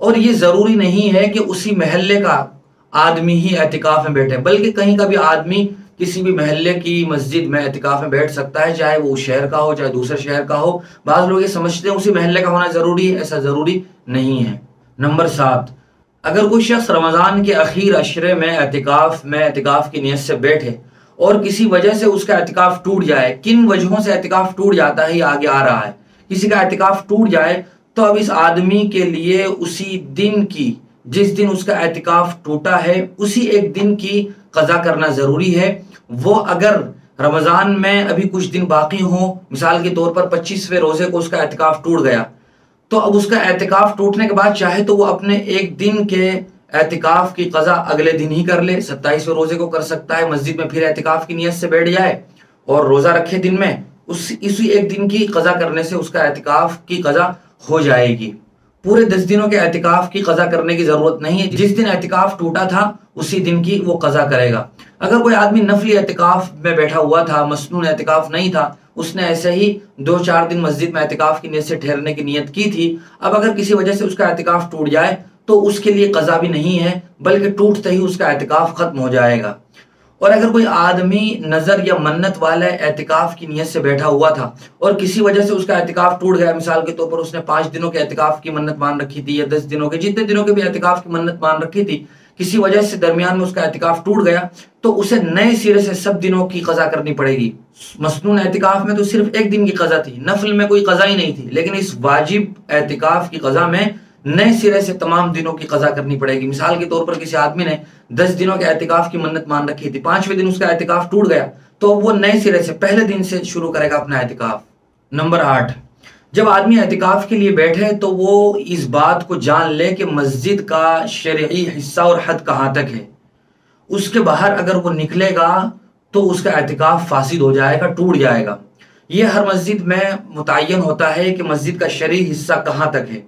اور یہ ضروری نہیں ہے کہ اسی محلے کا آدمی ہی اعتکاف میں بیٹھے، بلکہ کہیں کا بھی آدمی کسی بھی محلے کی مسجد میں اعتکاف میں بیٹھ سکتا ہے، چاہے وہ شہر کا ہو چاہے دوسرے شہر کا ہو۔ بعض لوگ یہ سمجھتے ہیں اسی محلے کا ہونا ضروری ہے، ایسا ضروری نہیں ہے۔ نمبر 7، اگر کوئی شخص رمضان کے اخیر عشرے میں اعتکاف کی نیت سے بیٹھے اور کسی وجہ سے اس کا اعتکاف ٹوٹ جائے، کن وجہوں سے اعتکاف ٹوٹ جاتا ہے یہ آگے آ رہا ہے۔ کسی کا اعتکاف ٹوٹ جائے تو اب اس آدمی کے لیے اسی دن کی، جس دن اس کا اعتکاف ٹوٹا ہے، اسی ایک دن کی قضا کرنا ضروری ہے۔ وہ اگر رمضان میں ابھی کچھ دن باقی ہوں، مثال کے طور پر 25ویں روزے کو اس کا اعتکاف ٹوٹ گیا، تو اب اس کا اعتکاف ٹوٹنے کے بعد چاہے تو وہ اپنے ایک دن کے اعتکاف کی قضا اگلے دن ہی کر لے، 27ویں روزے کو کر سکتا ہے، مسجد میں پھر اعتکاف کی نیت سے بیٹھ جائے اور روزہ رکھے دن میں، اسی ایک دن کی قضا کرنے سے اس کا اعتکاف کی قضا ہو جائے گی۔ پورے 10 دنوں کے اعتکاف کی قضا کرنے کی ضرورت نہیں ہے، جس دن اعتکاف ٹوٹا تھا اسی دن کی وہ قضا کرے گا۔ اگر کوئی آدمی نفلی اعتکاف میں بیٹھا ہوا تھا، مسنون اعتکاف نہیں تھا، اس نے ایسے ہی 2-4 دن مسجد میں اعتکاف کی نیت سے ٹھہرنے کی نیت کی تھی، اب اگر کسی وجہ سے اس کا اعتکاف ٹوٹ جائے تو اس کے لیے قضا بھی نہیں ہے، بلکہ ٹوٹتے ہی اس کا اعتکاف ختم ہو جائے گا۔ اور اگر کوئی آدمی نظر یا منت والے اعتکاف کی نیت سے بیٹھا ہوا تھا اور کسی وجہ سے اس کا اعتکاف ٹوٹ گیا، مثال کے طور پر اس نے 5 دنوں کے اعتکاف کی منت مان رکھی تھی یا 10 دنوں کے، جتنے دنوں کے بھی اعتکاف کی منت مان رکھی تھی، کسی وجہ سے درمیان میں اس کا اعتکاف ٹوٹ گیا، تو اسے نئے سرے سے سب دنوں کی قضا کرنی پڑے گی۔ مسنون اعتکاف میں تو صرف ایک دن کی قضا تھی، نفل میں کوئی قضا ہی نہیں تھی، لیکن اس واجب اعتکاف کی قضا میں نئے سرے سے تمام دنوں کی قضا کرنی پڑے گی۔ مثال کے طور پر کسی آدمی نے 10 دنوں کے اعتکاف کی منت مان رکھی تھی، 5ویں دن اس کا اعتکاف ٹوٹ گیا، تو وہ نئے سرے سے پہلے دن سے شروع کرے گا اپنا اعتکاف۔ نمبر 8، جب آدمی اعتکاف کے لیے بیٹھے تو وہ اس بات کو جان لے کہ مسجد کا شرعی حصہ اور حد کہاں تک ہے۔ اس کے باہر اگر وہ نکلے گا تو اس کا اعتکاف فاسد ہو جائے گا، ٹوٹ جائے گا۔ یہ ہر مسجد میں متعین ہوتا ہے کہ مسجد کا شرعی حصہ کہاں تک ہے،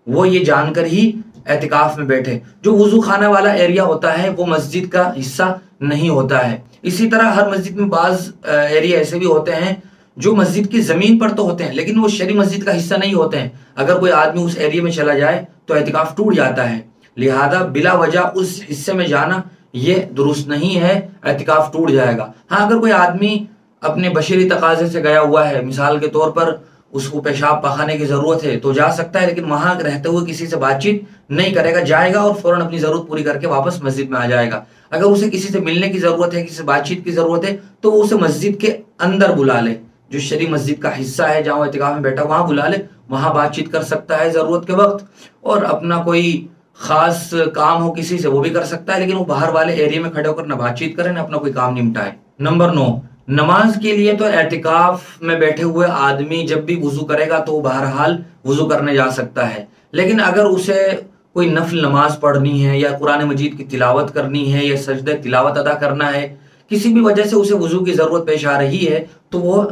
وہ یہ جان کر ہی اعتکاف میں بیٹھے۔ جو وضو خانہ والا ایریا ہوتا ہے وہ مسجد کا حصہ نہیں ہوتا ہے۔ اسی طرح ہر مسجد میں بعض ایریا ایسے بھی ہوتے ہیں جو مسجد کی زمین پر تو ہوتے ہیں لیکن وہ شرعی مسجد کا حصہ نہیں ہوتے ہیں۔ اگر کوئی آدمی اس ایریا میں چلا جائے تو اعتکاف ٹوٹ جاتا ہے، لہذا بلا وجہ اس حصے میں جانا یہ درست نہیں ہے، اعتکاف ٹوٹ جائے گا۔ ہاں اگر کوئی آدمی اپنے بشری تقاضے سے گیا ہوا ہے، مثال کے طور پر اس کو پیشاب پخانے کی ضرورت ہے تو جا سکتا ہے، لیکن وہاں رہتے ہوئے کسی سے بات چیت نہیں کرے گا، جائے گا اور فوراً اپنی ضرورت پوری کر کے واپس مسجد میں آ جائے گا۔ اگر اسے کسی سے ملنے کی ضرورت ہے، کسی سے بات چیت کی ضرورت ہے تو وہ اسے مسجد کے اندر بلا لے، جو شرعی مسجد کا حصہ ہے جہاں وہ اعتکاف میں بیٹھا وہاں بلا لے، وہاں بات چیت کر سکتا ہے ضرورت کے وقت، اور اپنا کوئی خاص کام ہو کسی سے وہ بھی کر سکتا ہے، لیکن وہ باہر والے ایریا میں کھڑے ہو کر نہ بات چیت کرے نہ اپنا کوئی کام نمٹائے۔ نمبر 9، نماز کے لیے تو اعتکاف میں بیٹھے ہوئے آدمی جب بھی وضو کرے گا تو وہ بہرحال وضو کرنے جا سکتا ہے، لیکن اگر اسے کوئی نفل نماز پڑھنی ہے یا قرآن مجید کی تلاوت کرنی ہے یا سجدہ تلاوت ادا کرنا ہے، کسی بھی وجہ سے اسے وضو کی ضرورت پیش آ رہی ہے تو وہ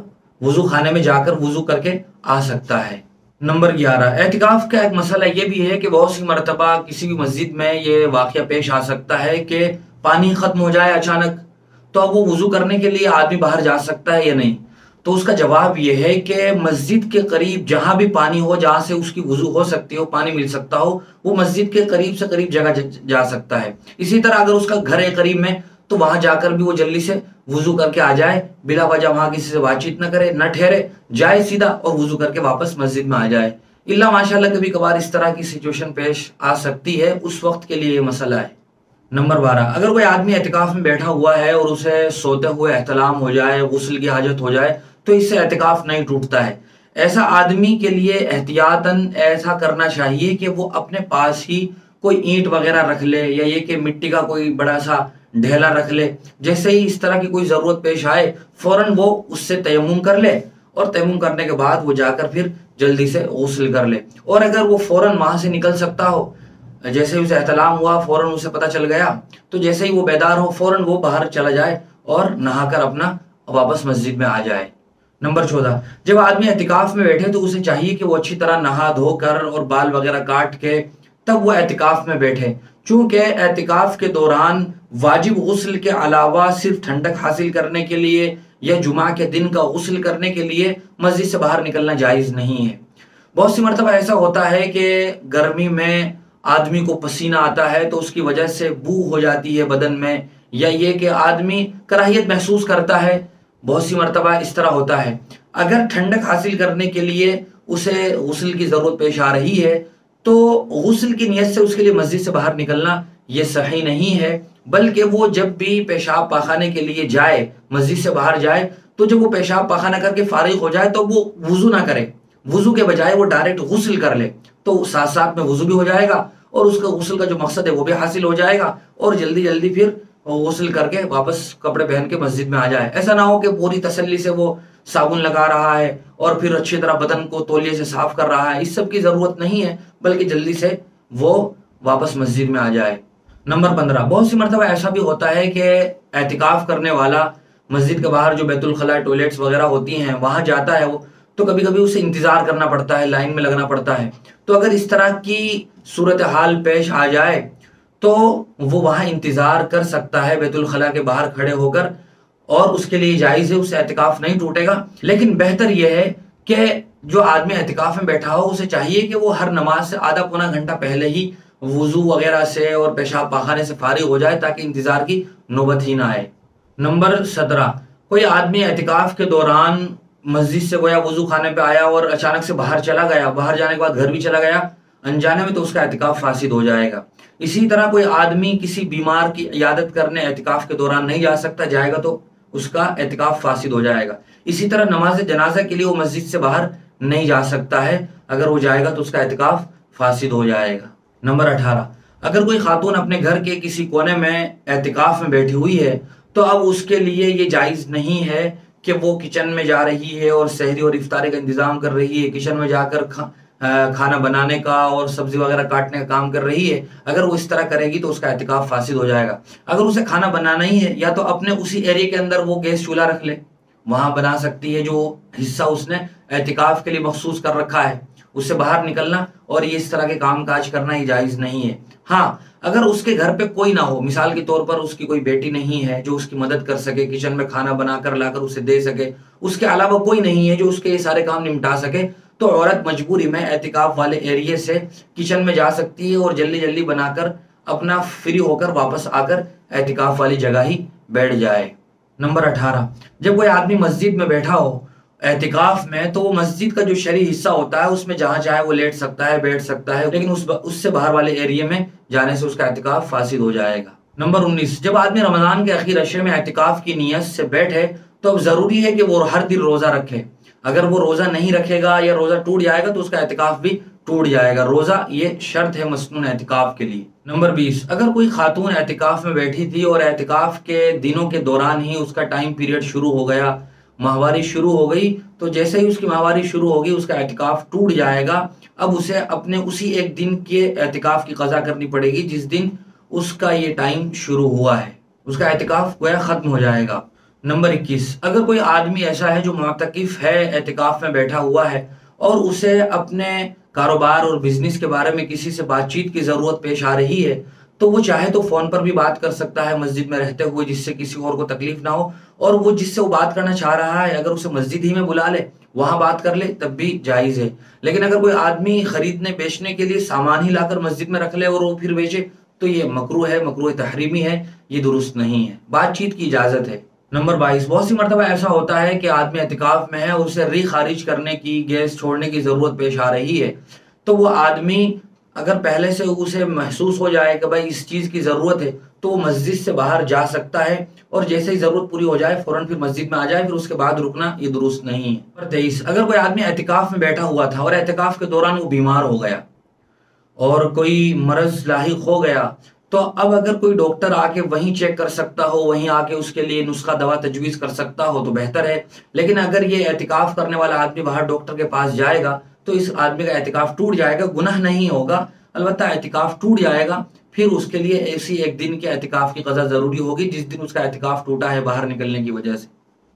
وضو خانے میں جا کر وضو کر کے آ سکتا ہے۔ نمبر 11، اعتکاف کا ایک مسئلہ یہ بھی ہے کہ بہت سی مرتبہ کسی بھی مسجد میں یہ واقعہ پیش آ سکتا ہے کہ پانی ختم ہو جائے اچانک، تو اب وہ وضو کرنے کے لیے آدمی باہر جا سکتا ہے یا نہیں؟ تو اس کا جواب یہ ہے کہ مسجد کے قریب جہاں بھی پانی ہو، جہاں سے اس کی وضو ہو سکتی ہو، پانی مل سکتا ہو، وہ مسجد کے قریب سے قریب جگہ جا سکتا ہے۔ اسی طرح اگر اس کا گھر ہے قریب میں تو وہاں جا کر بھی وہ جلدی سے وضو کر کے آ جائے، بلا وجہ وہاں کسی سے بات چیت نہ کرے، نہ ٹھہرے، جائے سیدھا اور وضو کر کے واپس مسجد میں آ جائے۔ اللہ ماشاءاللہ کبھی کبھار اس طرح کی سچویشن پیش آ سکتی ہے، اس وقت کے لیے یہ مسئلہ ہے۔ نمبر 12، اگر کوئی آدمی اعتکاف میں بیٹھا ہوا ہے اور اسے سوتے ہوئے احتلام ہو جائے، غسل کی حاجت ہو جائے تو اس سے اعتکاف نہیں ٹوٹتا ہے۔ ایسا آدمی کے لیے احتیاطاً ایسا کرنا چاہیے کہ وہ اپنے پاس ہی کوئی اینٹ وغیرہ رکھ لے، یا یہ کہ مٹی کا کوئی بڑا سا ڈھیلا رکھ لے، جیسے ہی اس طرح کی کوئی ضرورت پیش آئے فوراً وہ اس سے تیمم کر لے، اور تیمم کرنے کے بعد وہ جا کر پھر جلدی سے غسل کر لے۔ اور اگر وہ فوراً وہاں سے نکل سکتا ہو، جیسے ہی اسے احتلام ہوا فوراً اسے پتہ چل گیا تو جیسے ہی وہ بیدار ہو فوراً وہ باہر چلا جائے اور نہا کر اپنا واپس مسجد میں آ جائے۔ نمبر 14، جب آدمی اعتکاف میں بیٹھے تو اسے چاہیے کہ وہ اچھی طرح نہا دھو کر اور بال وغیرہ کاٹ کے تب وہ اعتکاف میں بیٹھے، چونکہ اعتکاف کے دوران واجب غسل کے علاوہ صرف ٹھنڈک حاصل کرنے کے لیے یا جمعہ کے دن کا غسل کرنے کے لیے مسجد سے باہر نکلنا جائز نہیں ہے۔ بہت سی مرتبہ ایسا ہوتا ہے کہ گرمی میں آدمی کو پسینہ آتا ہے تو اس کی وجہ سے بو ہو جاتی ہے بدن میں، یا یہ کہ آدمی کراہیت محسوس کرتا ہے، بہت سی مرتبہ اس طرح ہوتا ہے، اگر ٹھنڈک حاصل کرنے کے لیے اسے غسل کی ضرورت پیش آ رہی ہے تو غسل کی نیت سے اس کے لیے مسجد سے باہر نکلنا یہ صحیح نہیں ہے، بلکہ وہ جب بھی پیشاب پاخانے کے لیے جائے، مسجد سے باہر جائے، تو جب وہ پیشاب پاخانہ کر کے فارغ ہو جائے تو وہ وضو نہ کرے، وضو کے بجائے وہ ڈائریکٹ غسل کر لے، تو ساتھ ساتھ میں وضو بھی ہو جائے گا اور اس کا غسل کا جو مقصد ہے وہ بھی حاصل ہو جائے گا، اور جلدی جلدی پھر غسل کر کے واپس کپڑے پہن کے مسجد میں آ جائے۔ ایسا نہ ہو کہ پوری تسلی سے وہ صابن لگا رہا ہے اور پھر اچھی طرح بدن کو تولیے سے صاف کر رہا ہے، اس سب کی ضرورت نہیں ہے، بلکہ جلدی سے وہ واپس مسجد میں آ جائے۔ نمبر 15، بہت سی مرتبہ ایسا بھی ہوتا ہے کہ اعتکاف کرنے والا مسجد کے باہر جو بیت الخلاء ٹوائلٹس وغیرہ ہوتی ہیں وہاں جاتا ہے وہ، تو کبھی کبھی اسے انتظار کرنا پڑتا ہے، لائن میں لگنا پڑتا ہے، تو اگر اس طرح کی صورتحال پیش آ جائے تو وہ وہاں انتظار کر سکتا ہے بیت الخلاء کے باہر کھڑے ہو کر، اور اس کے لیے جائز ہے، اس سے اعتکاف نہیں ٹوٹے گا، لیکن بہتر یہ ہے کہ جو آدمی اعتکاف میں بیٹھا ہو اسے چاہیے کہ وہ ہر نماز سے آدھا پونا گھنٹہ پہلے ہی وضو وغیرہ سے اور پیشاب پاخانے سے فارغ ہو جائے تاکہ انتظار کی نوبت ہی نہ آئے۔ نمبر 17، کوئی آدمی اعتکاف کے دوران مسجد سے گویا وضو خانے پہ آیا اور اچانک سے باہر چلا گیا، باہر جانے کے بعد گھر بھی چلا گیا انجانے میں، تو اس کا اعتکاف فاسد ہو جائے گا۔ اسی طرح کوئی آدمی کسی بیمار کی عیادت کرنے اعتکاف کے دوران نہیں جا سکتا، جائے گا تو اس کا اعتکاف فاسد ہو جائے گا۔ اسی طرح نماز جنازہ کے لیے وہ مسجد سے باہر نہیں جا سکتا ہے، اگر وہ جائے گا تو اس کا اعتکاف فاسد ہو جائے گا۔ نمبر 18، اگر کوئی خاتون اپنے گھر کے کسی کونے میں اعتکاف میں بیٹھی ہوئی ہے تو اب اس کے لیے یہ جائز نہیں ہے کہ وہ کچن میں جا رہی ہے اور سحری اور افطاری کا انتظام کر رہی ہے، کچن میں جا کر کھانا بنانے کا اور سبزی وغیرہ کاٹنے کا کام کر رہی ہے۔ اگر وہ اس طرح کرے گی تو اس کا اعتکاف فاسد ہو جائے گا۔ اگر اسے کھانا بنانا ہی ہے یا تو اپنے اسی ایریا کے اندر وہ گیس چولہا رکھ لے، وہاں بنا سکتی ہے، جو حصہ اس نے اعتکاف کے لیے مخصوص کر رکھا ہے، اس سے باہر نکلنا اور یہ اس طرح کے کام کاج کرنا یہ جائز نہیں ہے۔ ہاں، اگر اس کے گھر پہ کوئی نہ ہو، مثال کے طور پر اس کی کوئی بیٹی نہیں ہے جو اس کی مدد کر سکے، کچن میں کھانا بنا کر لا کر اسے دے سکے، اس کے علاوہ کوئی نہیں ہے جو اس کے یہ سارے کام نمٹا سکے، تو عورت مجبوری میں اعتکاف والے ایریے سے کچن میں جا سکتی ہے اور جلدی جلدی بنا کر اپنا فری ہو کر واپس آ کر اعتکاف والی جگہ ہی بیٹھ جائے۔ نمبر 18، جب کوئی آدمی مسجد میں بیٹھا ہو اعتکاف میں تو وہ مسجد کا جو شرعی حصہ ہوتا ہے اس میں جہاں چاہے وہ لیٹ سکتا ہے، بیٹھ سکتا ہے، لیکن اس سے باہر والے ایریے میں جانے سے اس کا اعتکاف فاسد ہو جائے گا۔ نمبر 19، جب آدمی رمضان کے اخیر عشرے میں اعتکاف کی نیت سے بیٹھے تو اب ضروری ہے کہ وہ ہر دن روزہ رکھے، اگر وہ روزہ نہیں رکھے گا یا روزہ ٹوٹ جائے گا تو اس کا اعتکاف بھی ٹوٹ جائے گا۔ روزہ یہ شرط ہے مسنون اعتکاف کے لیے۔ نمبر 20، اگر کوئی خاتون اعتکاف میں بیٹھی تھی اور اعتکاف کے دنوں کے دوران ہی اس کا ٹائم پیریڈ شروع ہو گیا، ماہواری شروع ہو گئی، تو جیسے ہی اس کی ماہواری شروع ہوگی اس کا اعتکاف ٹوٹ جائے گا۔ اب اسے اپنے اسی ایک دن کے اعتکاف کی قضا کرنی پڑے گی جس دن اس کا یہ ٹائم شروع ہوا ہے، اس کا اعتکاف گویا ختم ہو جائے گا۔ نمبر 21، اگر کوئی آدمی ایسا ہے جو معتکف ہے، اعتکاف میں بیٹھا ہوا ہے اور اسے اپنے کاروبار اور بزنس کے بارے میں کسی سے بات چیت کی ضرورت پیش آ رہی ہے تو وہ چاہے تو فون پر بھی بات کر سکتا ہے مسجد میں رہتے ہوئے، جس سے کسی اور کو تکلیف نہ ہو، اور وہ جس سے وہ بات کرنا چاہ رہا ہے اگر اسے مسجد ہی میں بلا لے، وہاں بات کر لے، تب بھی جائز ہے۔ لیکن اگر کوئی آدمی خریدنے بیچنے کے لیے سامان ہی لا کر مسجد میں رکھ لے اور وہ پھر بیچے تو یہ مکروہ ہے، مکروہ تحریمی ہے، یہ درست نہیں ہے، بات چیت کی اجازت ہے۔ نمبر 22، بہت سی مرتبہ ایسا ہوتا ہے کہ آدمی اعتکاف میں ہے اور اسے ری خارج کرنے کی، گیس چھوڑنے کی ضرورت پیش آ رہی ہے، تو وہ آدمی اگر پہلے سے اسے محسوس ہو جائے کہ بھائی اس چیز کی ضرورت ہے تو وہ مسجد سے باہر جا سکتا ہے، اور جیسے ہی ضرورت پوری ہو جائے فوراً پھر مسجد میں آ جائے، پھر اس کے بعد رکنا یہ درست نہیں ہے۔ نمبر 23، اگر کوئی آدمی اعتکاف میں بیٹھا ہوا تھا اور اعتکاف کے دوران وہ بیمار ہو گیا اور کوئی مرض لاحق ہو گیا، تو اب اگر کوئی ڈاکٹر آ کے وہیں چیک کر سکتا ہو، وہیں آ کے اس کے لیے نسخہ دوا تجویز کر سکتا ہو تو بہتر ہے۔ لیکن اگر یہ اعتکاف کرنے والا آدمی باہر ڈاکٹر کے پاس جائے گا تو اس آدمی کا اعتکاف ٹوٹ جائے گا، گناہ نہیں ہوگا، البتہ اعتکاف ٹوٹ جائے گا، پھر اس کے لیے ایسی ایک دن کے اعتکاف کی قضا ضروری ہوگی جس دن اس کا اعتکاف ٹوٹا ہے باہر نکلنے کی وجہ سے۔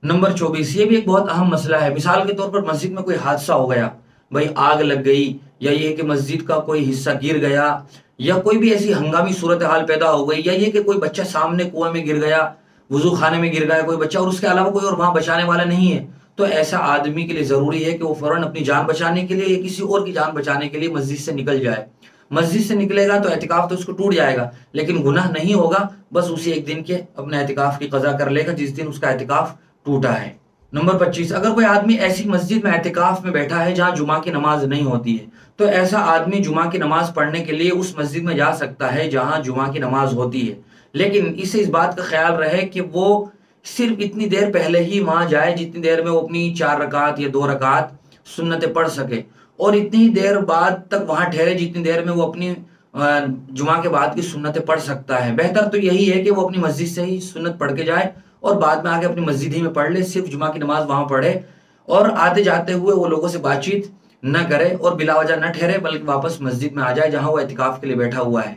نمبر 24، یہ بھی ایک بہت اہم مسئلہ ہے، مثال کے طور پر مسجد میں کوئی حادثہ ہو گیا، بھائی آگ لگ گئی، یا یہ کہ مسجد کا کوئی حصہ گر گیا، یا کوئی بھی ایسی ہنگامی صورتحال پیدا ہو گئی، یا یہ کہ کوئی بچہ سامنے کنویں میں گر گیا، وضو خانے میں گر گیا کوئی بچہ اور اس کے علاوہ کوئی اور وہاں بچانے والا نہیں ہے، تو ایسا آدمی کے لیے ضروری ہے کہ وہ فوراً اپنی جان بچانے کے لیے یا کسی اور کی جان بچانے کے لیے مسجد سے نکل جائے۔ مسجد سے نکلے گا تو اعتکاف تو اس کو ٹوٹ جائے گا، لیکن گناہ نہیں ہوگا، بس اسی ایک دن کے اپنے اعتکاف کی قضا کر لے گا جس دن اس کا اعتکاف ٹوٹا ہے۔ نمبر 25، اگر کوئی آدمی ایسی مسجد میں اعتکاف میں بیٹھا ہے جہاں جمعہ کی نماز نہیں ہوتی ہے تو ایسا آدمی جمعہ کی نماز پڑھنے کے لیے اس مسجد میں جا سکتا ہے جہاں جمعہ کی نماز ہوتی ہے، لیکن اسے اس بات کا خیال رہے کہ وہ صرف اتنی دیر پہلے ہی وہاں جائے جتنی دیر میں وہ اپنی 4 رکعت یا 2 رکعت سنتیں پڑھ سکے، اور اتنی دیر بعد تک وہاں ٹھہرے جتنی دیر میں وہ اپنی جمعہ کے بعد کی سنتیں پڑھ سکتا ہے۔ بہتر تو یہی ہے کہ وہ اپنی مسجد سے ہی سنت پڑھ کے جائے اور بعد میں آگے اپنی مسجد ہی میں پڑھ لے، صرف جمعہ کی نماز وہاں پڑھے، اور آتے جاتے ہوئے وہ لوگوں سے بات چیت نہ کرے اور بلا وجہ نہ ٹھہرے، بلکہ واپس مسجد میں آ جائے جہاں وہ اعتکاف کے لیے بیٹھا ہوا ہے۔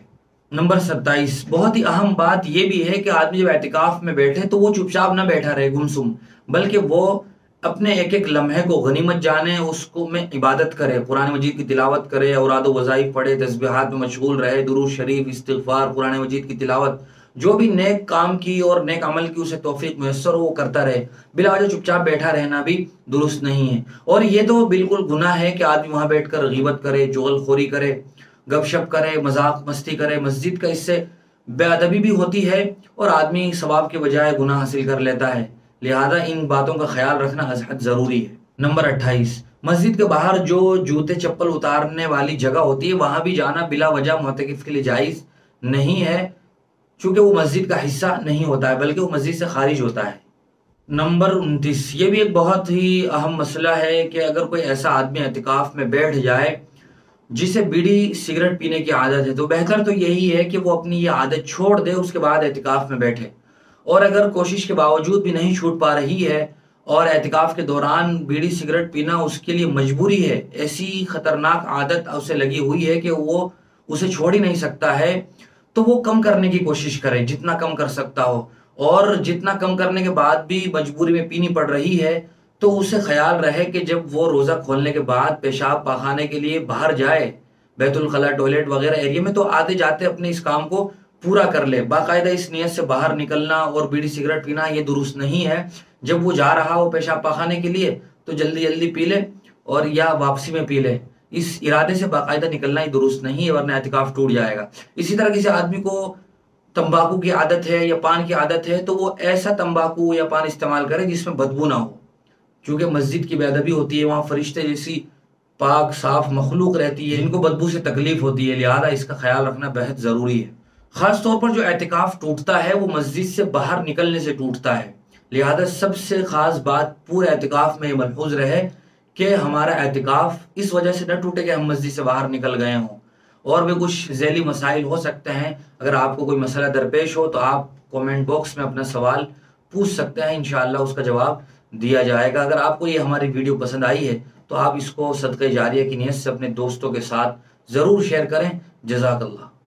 نمبر 27، بہت ہی اہم بات یہ بھی ہے کہ آدمی جب اعتکاف میں بیٹھے تو وہ چپ چاپ نہ بیٹھا رہے گمسم، بلکہ وہ اپنے ایک ایک لمحے کو غنیمت جانے، اس کو میں عبادت کرے، قرآن مجید کی تلاوت کرے، اوراد و وظائف پڑھے، تسبیحات میں مشغول رہے، درود شریف، استغفار، قرآن مجید کی تلاوت، جو بھی نیک کام کی اور نیک عمل کی اسے توفیق میسر ہو وہ کرتا رہے۔ بلا وجہ چپ چاپ بیٹھا رہنا بھی درست نہیں ہے، اور یہ تو بالکل گناہ ہے کہ آدمی وہاں بیٹھ کر غیبت کرے، چغل خوری کرے، گپ شپ کرے، مذاق مستی کرے۔ مسجد کا اس سے بے ادبی بھی ہوتی ہے اور آدمی ثواب کے بجائے گناہ حاصل کر لیتا ہے، لہذا ان باتوں کا خیال رکھنا از حد ضروری ہے۔ نمبر 28، مسجد کے باہر جو جوتے چپل اتارنے والی جگہ ہوتی ہے وہاں بھی جانا بلا وجہ معتکف کے لیے جائز نہیں ہے، چونکہ وہ مسجد کا حصہ نہیں ہوتا ہے بلکہ وہ مسجد سے خارج ہوتا ہے۔ نمبر 29، یہ بھی ایک بہت ہی اہم مسئلہ ہے کہ اگر کوئی ایسا آدمی اعتکاف میں بیٹھ جائے جسے بیڑی سگریٹ پینے کی عادت ہے تو بہتر تو یہی ہے کہ وہ اپنی یہ عادت چھوڑ دے، اس کے بعد اعتکاف میں بیٹھے، اور اگر کوشش کے باوجود بھی نہیں چھوٹ پا رہی ہے اور اعتکاف کے دوران بیڑی سگریٹ پینا اس کے لیے مجبوری ہے، ایسی خطرناک عادت اسے لگی ہوئی ہے کہ وہ اسے چھوڑ ہی نہیں سکتا ہے، تو وہ کم کرنے کی کوشش کرے جتنا کم کر سکتا ہو، اور جتنا کم کرنے کے بعد بھی مجبوری میں پینی پڑ رہی ہے تو اسے خیال رہے کہ جب وہ روزہ کھولنے کے بعد پیشاب پاخانے کے لیے باہر جائے بیت الخلاء ٹوائلٹ وغیرہ ایریا میں، تو آتے جاتے اپنے اس کام کو پورا کر لے، باقاعدہ اس نیت سے باہر نکلنا اور بیڑی سگریٹ پینا یہ درست نہیں ہے۔ جب وہ جا رہا ہو پیشاب پاخانے کے لیے تو جلدی جلدی پی لے اور یا واپسی میں پی لے، اس ارادے سے باقاعدہ نکلنا ہی درست نہیں ہے، ورنہ اعتکاف ٹوٹ جائے گا۔ اسی طرح کسی آدمی کو تمباکو کی عادت ہے یا پان کی عادت ہے تو وہ ایسا تمباکو یا پان استعمال کرے جس میں بدبو نہ ہو، چونکہ مسجد کی بے ادبی ہوتی ہے، وہاں فرشتے جیسی پاک صاف مخلوق رہتی ہے جن کو بدبو سے تکلیف ہوتی ہے، لہذا اس کا خیال رکھنا بہت ضروری ہے۔ خاص طور پر جو اعتکاف ٹوٹتا ہے وہ مسجد سے باہر نکلنے سے ٹوٹتا ہے، لہذا سب سے خاص بات پورے اعتکاف میں یہ ملحوظ رہے کہ ہمارا اعتکاف اس وجہ سے نہ ٹوٹے کہ ہم مسجد سے باہر نکل گئے ہوں۔ اور بھی کچھ ذیلی مسائل ہو سکتے ہیں، اگر آپ کو کوئی مسئلہ درپیش ہو تو آپ کومنٹ باکس میں اپنا سوال پوچھ سکتے ہیں، انشاءاللہ اس کا جواب دیا جائے گا۔ اگر آپ کو یہ ہماری ویڈیو پسند آئی ہے تو آپ اس کو صدقہ جاریہ کی نیت سے اپنے دوستوں کے ساتھ ضرور شیئر کریں۔ جزاک اللہ۔